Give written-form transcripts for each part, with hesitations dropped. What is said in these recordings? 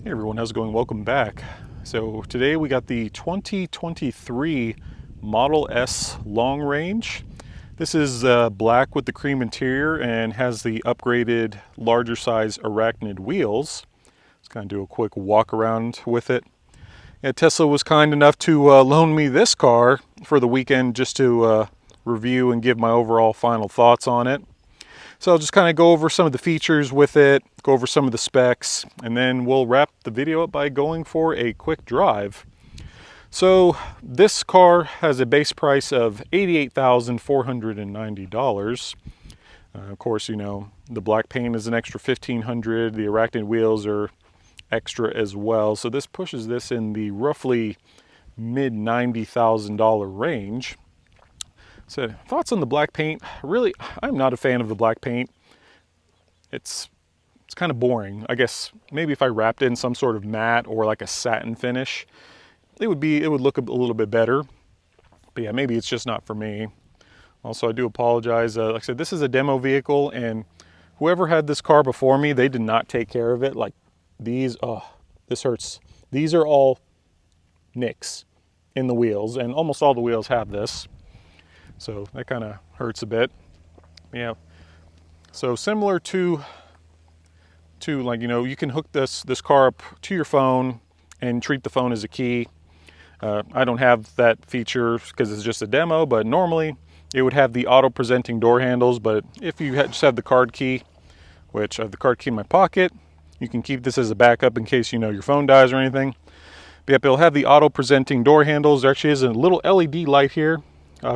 Hey everyone, how's it going? Welcome back. So today we got the 2023 Model S Long Range. This is black with the cream interior and has the upgraded larger size arachnid wheels. Let's kind of do a quick walk around with it. Yeah, Tesla was kind enough to loan me this car for the weekend just to review and give my overall final thoughts on it. So I'll just kind of go over some of the features with it, go over some of the specs, and then we'll wrap the video up by going for a quick drive. So this car has a base price of $88,490. Of course, you know, the black paint is an extra $1,500. The arachnid wheels are extra as well. So this pushes this in the roughly mid $90,000 range. So thoughts on the black paint? Really, I'm not a fan of the black paint. It's kind of boring. I guess maybe if I wrapped it in some sort of matte or like a satin finish, it would look a little bit better. But yeah, maybe it's just not for me. Also, I do apologize. Like I said, this is a demo vehicle, and whoever had this car before me, they did not take care of it. Like these, oh, this hurts. These are all nicks in the wheels, and almost all the wheels have this. So that kind of hurts a bit. Yeah. So similar to like, you know, you can hook this car up to your phone and treat the phone as a key. I don't have that feature because it's just a demo, but normally it would have the auto presenting door handles. But if you just have the card key, which I have the card key in my pocket, you can keep this as a backup in case, you know, your phone dies or anything. But yep, it'll have the auto presenting door handles. There actually is a little LED light here.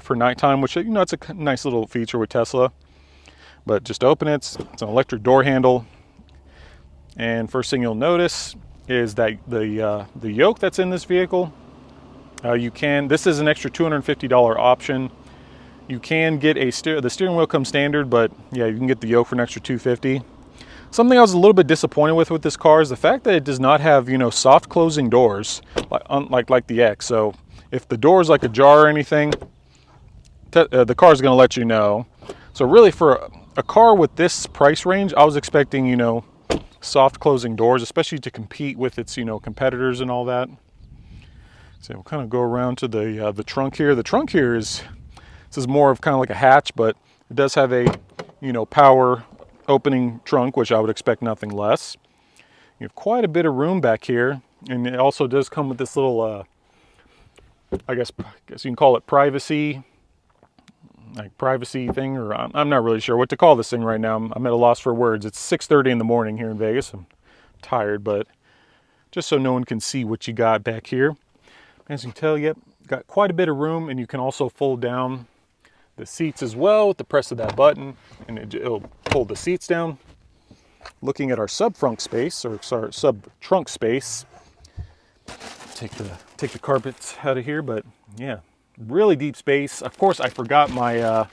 For nighttime, which, you know, it's a nice little feature with Tesla. But just to open it, it's an electric door handle. And first thing you'll notice is that the yoke that's in this vehicle, this is an extra $250 option. You can get the steering wheel comes standard, but yeah, you can get the yoke for an extra $250. Something I was a little bit disappointed with this car is the fact that it does not have, you know, soft closing doors like the X. So if the door is like ajar or anything, the car is going to let you know. So really, for a car with this price range, I was expecting, you know, soft closing doors, especially to compete with its, you know, competitors and all that. So we'll kind of go around to the trunk here. The trunk here this is more of kind of like a hatch, but it does have a, you know, power opening trunk, which I would expect nothing less. You have quite a bit of room back here, and it also does come with this little, I guess you can call it privacy thing, or I'm not really sure what to call this thing right now. I'm at a loss for words. It's 6:30 in the morning here in Vegas. I'm tired, but just so no one can see what you got back here. As you can tell, yep, got quite a bit of room, and you can also fold down the seats as well with the press of that button, and it'll pull the seats down. Looking at our sub-trunk space, take the carpets out of here, but yeah. Really deep space. Of course, I forgot my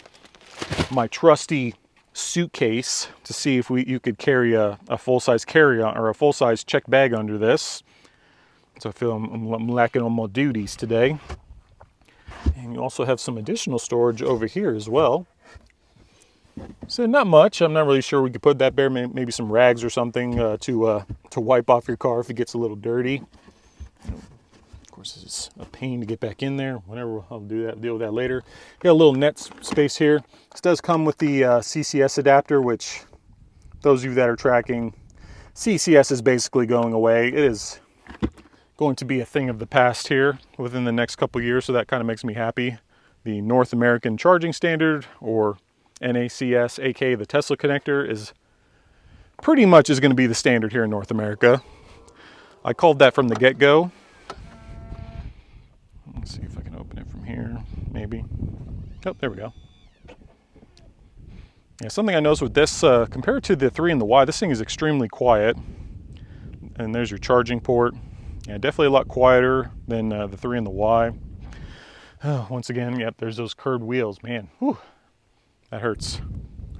my trusty suitcase to see if you could carry a full-size carry-on or a full-size checked bag under this. So I feel I'm lacking on my duties today. And you also have some additional storage over here as well. So not much. I'm not really sure we could put that there. Maybe some rags or something to wipe off your car if it gets a little dirty. Of course, this is a pain to get back in there. Whatever, I'll deal with that later. Got a little net space here. This does come with the CCS adapter, which those of you that are tracking, CCS is basically going away. It is going to be a thing of the past here within the next couple years, so that kind of makes me happy. The North American Charging Standard, or NACS, aka the Tesla connector, is pretty much going to be the standard here in North America. I called that from the get-go. Let's see if I can open it from here, maybe. Oh, there we go. Yeah, something I noticed with this, compared to the 3 and the Y, this thing is extremely quiet. And there's your charging port. Yeah, definitely a lot quieter than the 3 and the Y. Oh, once again, yep, there's those curved wheels. Man, whew, that hurts.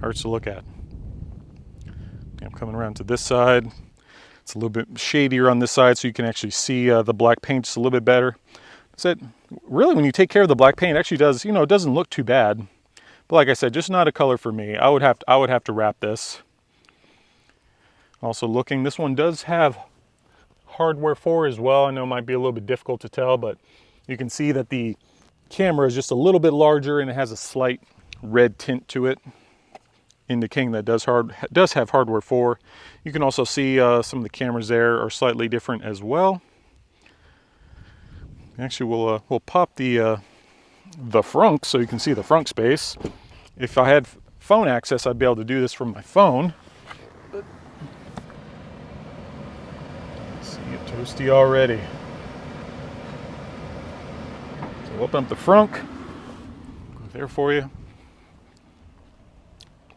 Hurts to look at. Yeah, I'm coming around to this side. It's a little bit shadier on this side, so you can actually see the black paint just a little bit better. So really, when you take care of the black paint, it actually does, you know, it doesn't look too bad. But like I said, just not a color for me. I would have to wrap this. Also looking, this one does have hardware for as well. I know it might be a little bit difficult to tell, but you can see that the camera is just a little bit larger and it has a slight red tint to it, indicating that it does have hardware 4. You can also see some of the cameras there are slightly different as well. Actually, we'll pop the frunk so you can see the frunk space. If I had phone access, I'd be able to do this from my phone. But see it toasty already. So we'll open up the frunk. Go there for you.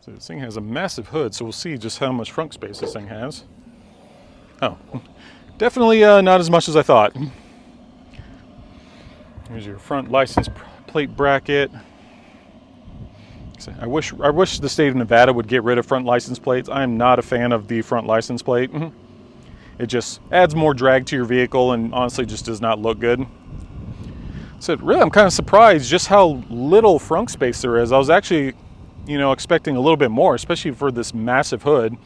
So this thing has a massive hood, so we'll see just how much front space this thing has. Oh, definitely not as much as I thought. Here's your front license plate bracket. So I wish the state of Nevada would get rid of front license plates. I am not a fan of the front license plate. It just adds more drag to your vehicle and honestly just does not look good. So really, I'm kind of surprised just how little front space there is. I was actually expecting a little bit more, especially for this massive hood.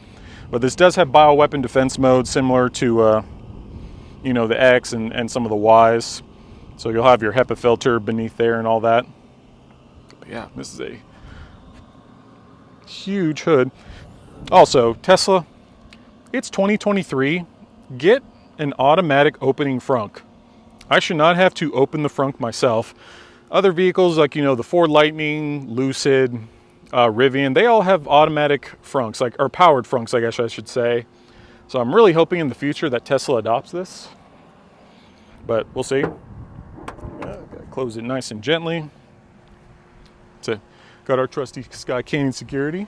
But this does have bioweapon defense mode similar to, the X and some of the Ys. So you'll have your HEPA filter beneath there and all that. But yeah, this is a huge hood. Also, Tesla, it's 2023. Get an automatic opening frunk. I should not have to open the frunk myself. Other vehicles like, the Ford Lightning, Lucid, Rivian, they all have automatic frunks, or powered frunks, I guess I should say. So I'm really hoping in the future that Tesla adopts this, but we'll see. Gotta close it nice and gently. So got our trusty Sky Canyon security.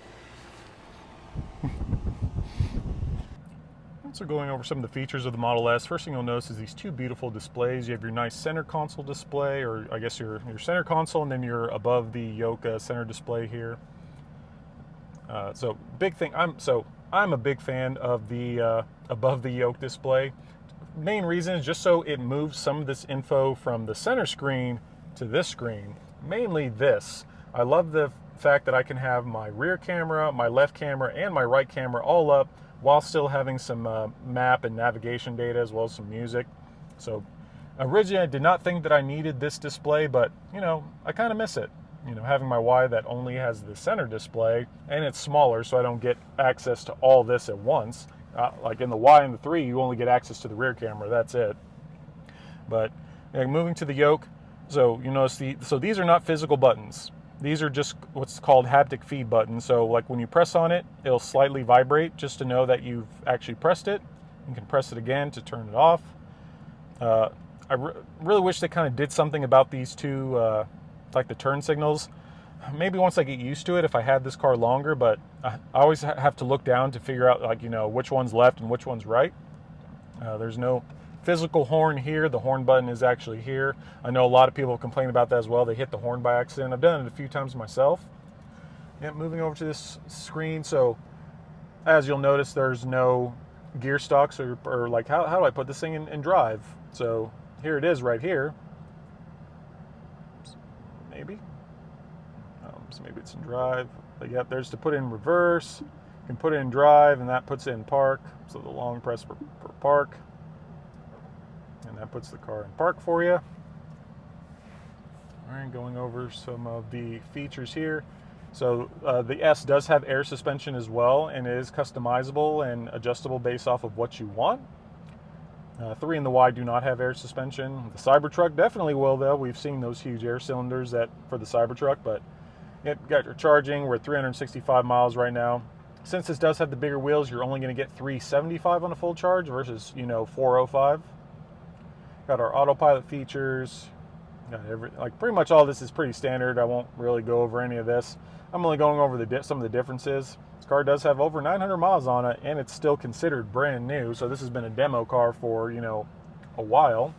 So going over some of the features of the Model S, first thing you'll notice is these two beautiful displays. You have your nice center console display, or I guess your center console, and then your above the yoke center display here. So big thing. I'm a big fan of the above the yoke display. Main reason is just so it moves some of this info from the center screen to this screen. Mainly this. I love the fact that I can have my rear camera, my left camera, and my right camera all up while still having some map and navigation data as well as some music. So originally I did not think that I needed this display, but I kind of miss it. Having my Y that only has the center display and it's smaller, so I don't get access to all this at once. Like in the Y and the 3, you only get access to the rear camera, that's it. But moving to the yoke, so you notice these are not physical buttons. These are just what's called haptic feed buttons. So like when you press on it, it'll slightly vibrate just to know that you've actually pressed it. You can press it again to turn it off. I really wish they kind of did something about these two, like the turn signals. Maybe once I get used to it, if I had this car longer, but I always have to look down to figure out which one's left and which one's right. There's no physical horn here. The horn button is actually here. I know a lot of people complain about that as well. They hit the horn by accident. I've done it a few times myself. Moving over to this screen. So as you'll notice, there's no gear stocks or like how do I put this thing in drive? So here it is right here. Maybe. So maybe it's in drive. But yep, there's to put it in reverse. You can put it in drive, and that puts it in park. So the long press for park. And that puts the car in park for you. All right, going over some of the features here. So the S does have air suspension as well, and it is customizable and adjustable based off of what you want. 3 and the Y do not have air suspension. The Cybertruck definitely will, though. We've seen those huge air cylinders for the Cybertruck, but got your charging. We're at 365 miles right now. Since this does have the bigger wheels, you're only going to get 375 on a full charge versus 405. Got our autopilot features. Got pretty much all this is pretty standard. I won't really go over any of this. I'm only going over some of the differences. This car does have over 900 miles on it, and it's still considered brand new. So this has been a demo car for a while.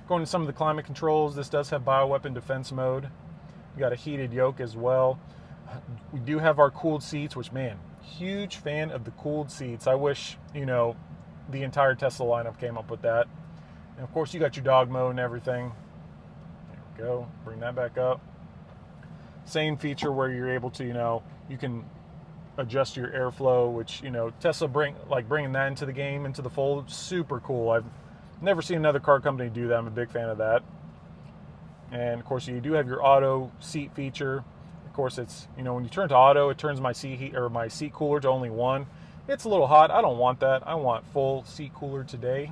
Going to some of the climate controls, this does have bioweapon defense mode. You got a heated yoke as well. We do have our cooled seats, which, man, huge fan of the cooled seats. I wish the entire Tesla lineup came up with that. And of course, you got your dog mode and everything. There we go. Bring that back up. Same feature where you're able to, you can adjust your airflow, which, you know, Tesla bringing that into the game, into the fold, super cool. I've never seen another car company do that. I'm a big fan of that. And of course, you do have your auto seat feature. Of course, it's, you know, when you turn to auto, it turns my seat heat or my seat cooler to only one. It's a little hot. I don't want that. I want full seat cooler today.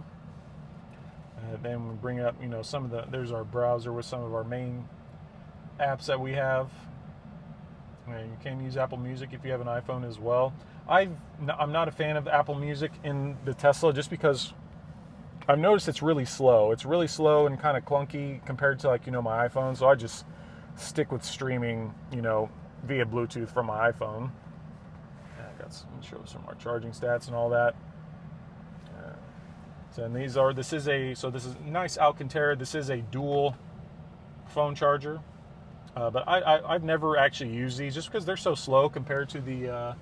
Then we bring up, you know, there's our browser with some of our main apps that we have. And you can use Apple Music if you have an iPhone as well. I'm not a fan of Apple Music in the Tesla just because I've noticed it's really slow. It's really slow and kind of clunky compared to, like, you know, my iPhone. So I just stick with streaming, you know, via Bluetooth from my iPhone. I got some, show some of our charging stats and all that. This is nice Alcantara. This is a dual phone charger. But I've never actually used these just because they're so slow compared to the, you know,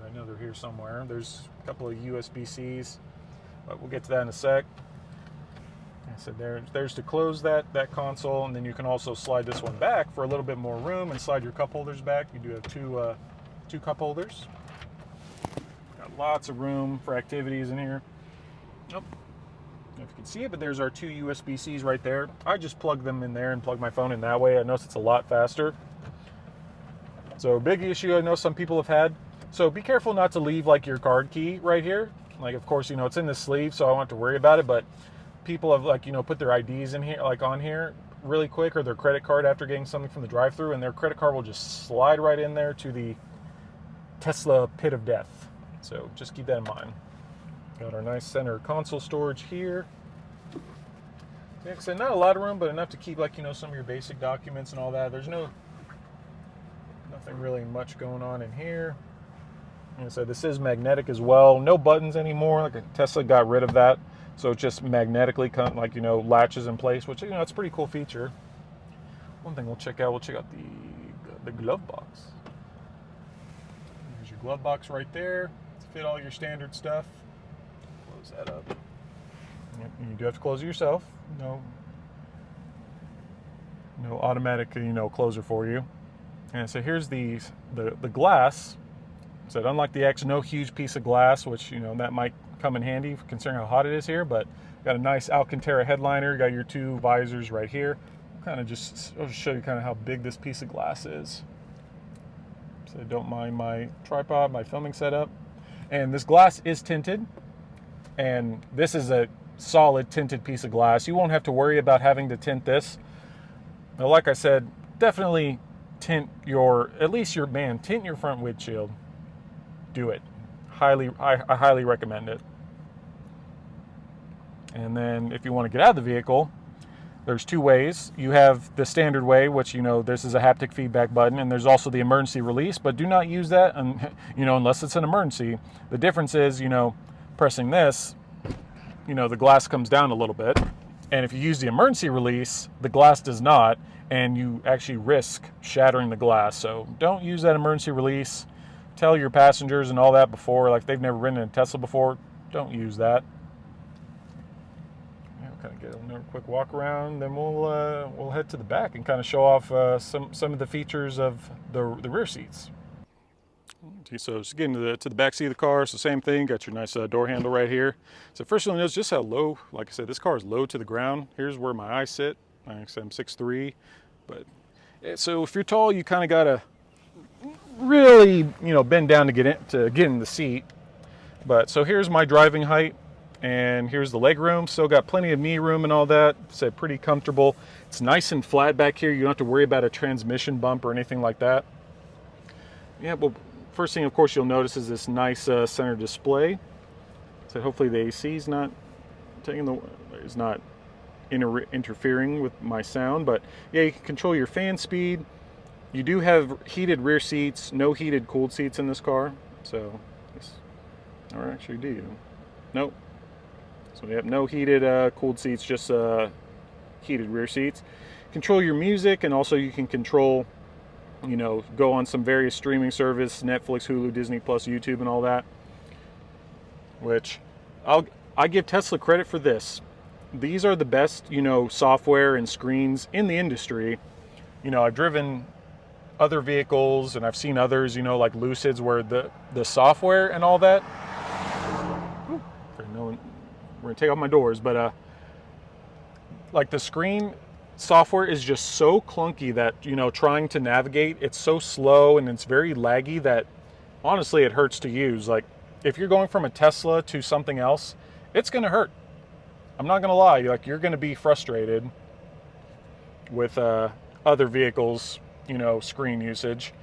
I know they're here somewhere. There's a couple of USB-Cs, but we'll get to that in a sec. I said there's to close that console, and then you can also slide this one back for a little bit more room and slide your cup holders back. You do have two cup holders. Got lots of room for activities in here. Nope. I don't know if you can see it, but there's our two USB-Cs right there. I just plug them in there and plug my phone in that way. I notice it's a lot faster. So big issue I know some people have had. So be careful not to leave like your card key right here. Like, of course, you know, it's in the sleeve, so I don't have to worry about it, but people have, like, you know, put their IDs in here, like on here really quick, or their credit card after getting something from the drive-thru, and their credit card will just slide right in there to the Tesla pit of death. So just keep that in mind. Got our nice center console storage here. Like I said, not a lot of room, but enough to keep, like, you know, some of your basic documents and all that. There's nothing really much going on in here. And so this is magnetic as well. No buttons anymore. Like, Tesla got rid of that, so it just magnetically, like, you know, latches in place, which, you know, it's a pretty cool feature. One thing we'll check out the glove box. There's your glove box right there to fit all your standard stuff. That up. You do have to close it yourself. No automatic, you know, closer for you. And so here's the glass. So unlike the X, no huge piece of glass, which, you know, that might come in handy considering how hot it is here. But got a nice Alcantara headliner. Got your two visors right here. I'll just show you kind of how big this piece of glass is. So don't mind my tripod, my filming setup. And this glass is tinted. And this is a solid tinted piece of glass. You won't have to worry about having to tint this. Now, like I said, definitely tint tint your front windshield. Do it. I highly recommend it. And then if you want to get out of the vehicle, there's two ways. You have the standard way, which, you know, this is a haptic feedback button, and there's also the emergency release, but do not use that, you know, unless it's an emergency. The difference is, you know, pressing this, you know, the glass comes down a little bit, and if you use the emergency release, the glass does not, and you actually risk shattering the glass. So don't use that emergency release. Tell your passengers and all that before, like, they've never ridden in a Tesla before, don't use that. Yeah, we'll kind of get a quick walk around, then we'll head to the back and kind of show off some of the features of the rear seats. So just getting to the back seat of the car, so same thing, got your nice door handle right here. So first you'll notice just how low, like I said, this car is low to the ground. Here's where my eyes sit. Like I said, I'm 6'3", but so if you're tall, you kind of gotta really, you know, bend down to get in the seat. But so here's my driving height, and here's the leg room. Still got plenty of knee room and all that. So pretty comfortable. It's nice and flat back here. You don't have to worry about a transmission bump or anything like that. Yeah, well, first thing, of course, you'll notice is this nice center display. So hopefully the AC is not interfering with my sound. But yeah, you can control your fan speed. You do have heated rear seats, no heated cooled seats in this car. So, or actually, do you? Nope. So we have no heated cooled seats, just heated rear seats. Control your music, and also you can control, you know, go on some various streaming service, Netflix, Hulu, Disney Plus, YouTube, and all that. Which I give Tesla credit for this. These are the best, you know, software and screens in the industry. You know, I've driven other vehicles, and I've seen others, you know, like Lucids, where the software and all that. Ooh, no one, we're gonna take off my doors, but like the screen software is just so clunky that, you know, trying to navigate, it's so slow and it's very laggy that honestly it hurts to use. Like if you're going from a Tesla to something else, it's gonna hurt. I'm not gonna lie, like you're gonna be frustrated with other vehicles, you know, screen usage.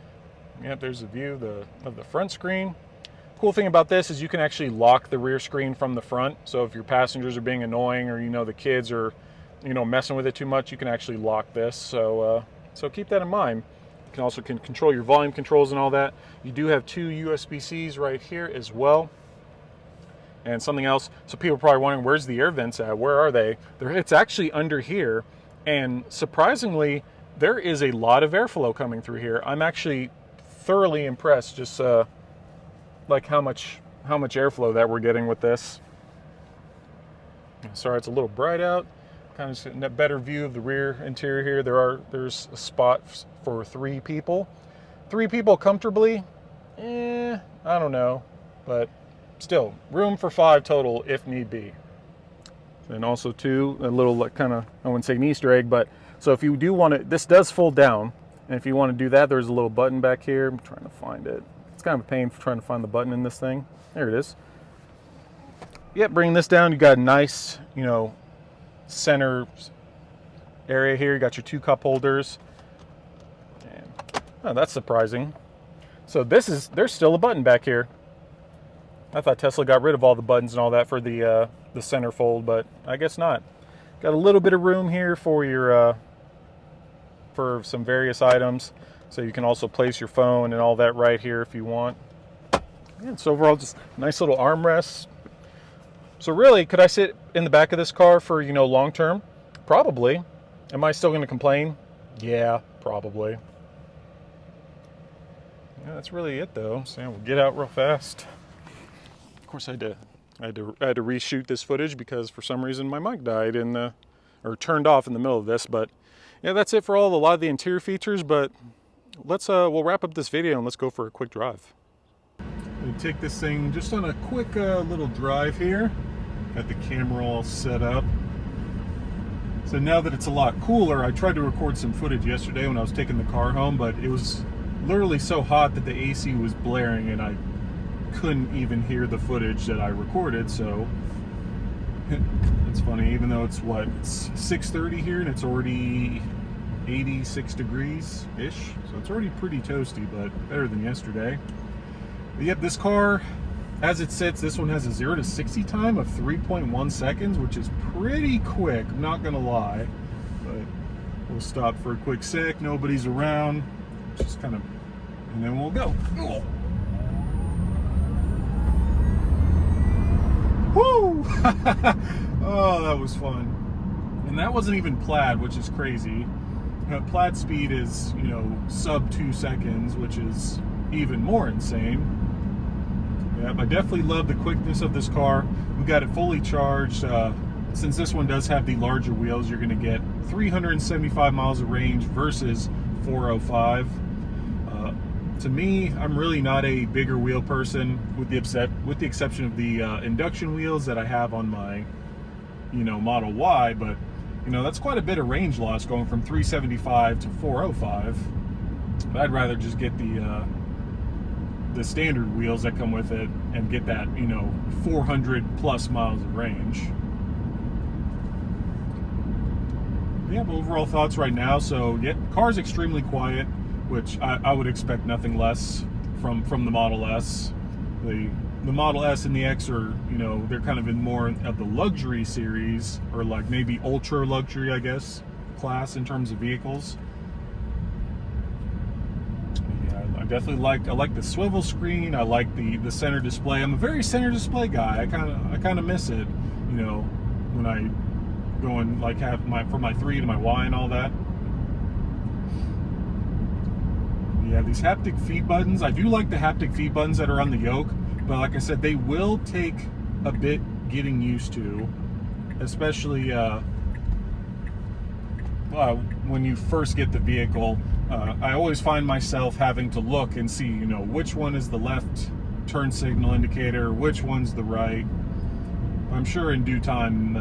Yep, there's a view of the front screen. Cool thing about this is you can actually lock the rear screen from the front. So if your passengers are being annoying, or, you know, the kids are, you know, messing with it too much, you can actually lock this. So so keep that in mind. You can also control your volume controls and all that. You do have 2 USB-Cs right here as well. And something else, so people are probably wondering, where's the air vents at? Where are they? It's actually under here. And surprisingly, there is a lot of airflow coming through here. I'm actually thoroughly impressed, just like how much airflow that we're getting with this. Sorry, it's a little bright out. Kind of getting a better view of the rear interior here. There's a spot for 3 people. 3 people comfortably? I don't know, but still, room for 5 total if need be. And also too, a little like kind of, I wouldn't say an Easter egg, but so if you do want to, this does fold down, and if you want to do that, there's a little button back here. I'm trying to find it. It's kind of a pain for trying to find the button in this thing. There it is. Yep, bringing this down, you got a nice, you know, center area here. You got your 2 cup holders. And, oh, that's surprising. So there's still a button back here. I thought Tesla got rid of all the buttons and all that for the centerfold, but I guess not. Got a little bit of room here for your for some various items, so you can also place your phone and all that right here if you want. And so overall, just nice little armrest. So really, could I sit in the back of this car for, you know, long term? Probably. Am I still going to complain? Yeah, probably. Yeah, that's really it though. So we'll get out real fast. Of course, I had to reshoot this footage because for some reason my mic died or turned off in the middle of this. But yeah, that's it for a lot of the interior features. But we'll wrap up this video and let's go for a quick drive. We take this thing just on a quick little drive here. Got the camera all set up. So now that it's a lot cooler, I tried to record some footage yesterday when I was taking the car home, but it was literally so hot that the AC was blaring and I couldn't even hear the footage that I recorded. So it's funny, even though it's 6:30 here and it's already 86 degrees ish, so it's already pretty toasty, but better than yesterday. But yep, this car, as it sits, this one has a 0 to 60 time of 3.1 seconds, which is pretty quick, I'm not gonna lie. But we'll stop for a quick sec, nobody's around, just kind of, and then we'll go. Woo! Oh, that was fun. And that wasn't even plaid, which is crazy. Plaid speed is, you know, sub 2 seconds, which is even more insane. Yeah, I definitely love the quickness of this car. We got it fully charged. Since this one does have the larger wheels, you're going to get 375 miles of range versus 405. To me, I'm really not a bigger wheel person, with the exception of the induction wheels that I have on my, you know, Model Y. But you know, that's quite a bit of range loss going from 375 to 405. But I'd rather just get the standard wheels that come with it and get that, you know, 400 plus miles of range. Yeah, but overall thoughts right now. So yeah, car's extremely quiet, which I would expect nothing less from the Model S. The Model S and the X are, you know, they're kind of in more of the luxury series, or like maybe ultra luxury, I guess, class in terms of vehicles. Yeah, I definitely like the swivel screen. I like the center display. I'm a very center display guy. I kind of miss it, you know, when I go and like have from my 3 to my Y and all that. Yeah, these haptic feed buttons. I do like the haptic feed buttons that are on the yoke, but like I said, they will take a bit getting used to, especially when you first get the vehicle. I always find myself having to look and see, you know, which one is the left turn signal indicator, which one's the right. I'm sure in due time,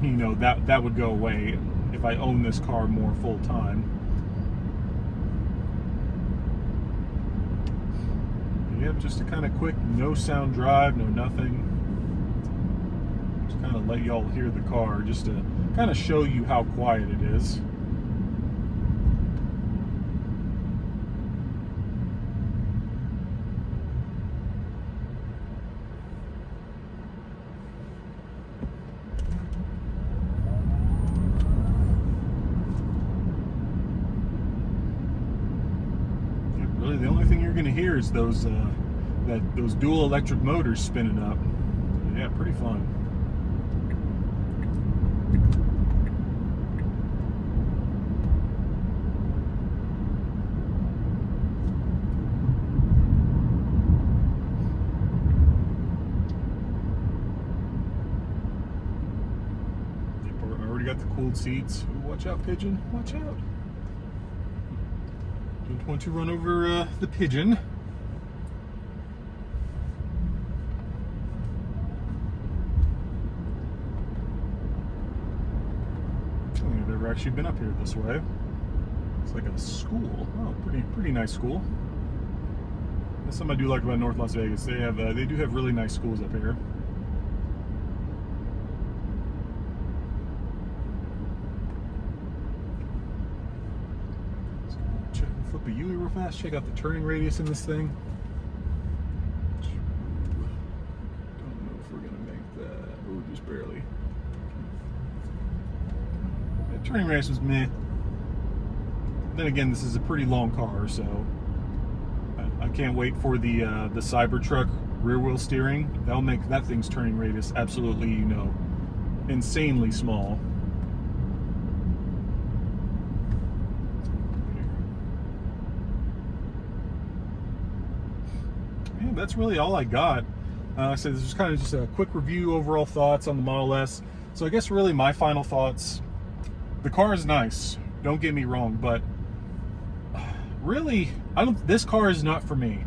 you know, that would go away if I own this car more full time. Yep, just a kind of quick, no sound drive, no nothing. Just kind of let y'all hear the car, just to kind of show you how quiet it is. Really, the only thing you're going to hear is those dual electric motors spinning up. Yeah, pretty fun. I already got the cooled seats. Ooh, watch out, pigeon! Watch out! Don't want to run over the pigeon. I've never actually been up here this way. It's like a school. Oh, pretty nice school. That's something I do like about North Las Vegas. They do have really nice schools up here. Flip a U real fast, check out the turning radius in this thing. Don't know if we're gonna make that. Oh, just barely. The turning radius was meh. Then again, this is a pretty long car, so I can't wait for the Cybertruck rear wheel steering. That'll make that thing's turning radius absolutely, you know, insanely small. That's really all I got. So this is kind of just a quick review, overall thoughts on the Model S. So I guess really my final thoughts, the car is nice, don't get me wrong, but really, this car is not for me.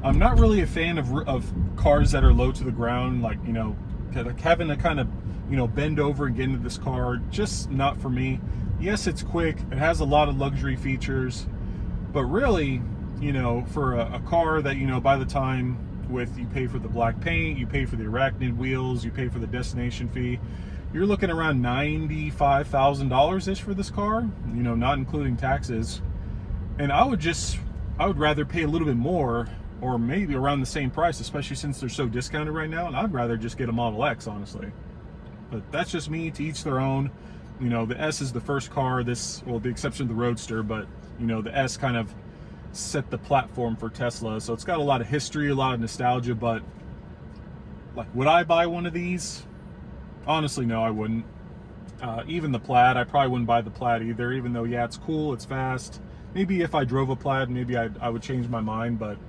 I'm not really a fan of cars that are low to the ground, like, you know, having to kind of, you know, bend over and get into this car, just not for me. Yes, it's quick, it has a lot of luxury features, but really, you know, for a car that, you know, by the time you pay for the black paint, you pay for the arachnid wheels, you pay for the destination fee, you're looking around $95,000-ish for this car, you know, not including taxes. And I would rather pay a little bit more, or maybe around the same price, especially since they're so discounted right now, and I'd rather just get a Model X, honestly. But that's just me, to each their own. You know, the S is the first car, well, the exception of the Roadster, but, you know, the S kind of set the platform for Tesla, so it's got a lot of history, a lot of nostalgia. But like, would I buy one of these? Honestly, no, I wouldn't. Even the Plaid, I probably wouldn't buy the Plaid either, even though, yeah, it's cool, it's fast. Maybe if I drove a Plaid, maybe I would change my mind, but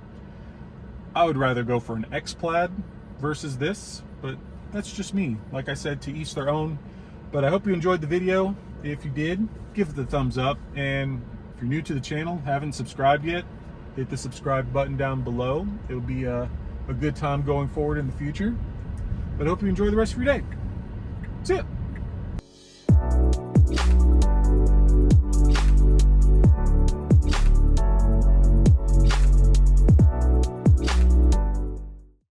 I would rather go for an X Plaid versus this. But that's just me. Like I said, to each their own. But I hope you enjoyed the video. If you did, give it the thumbs up, and if you're new to the channel, haven't subscribed yet, hit the subscribe button down below. It'll be a good time going forward in the future. But I hope you enjoy the rest of your day. See ya.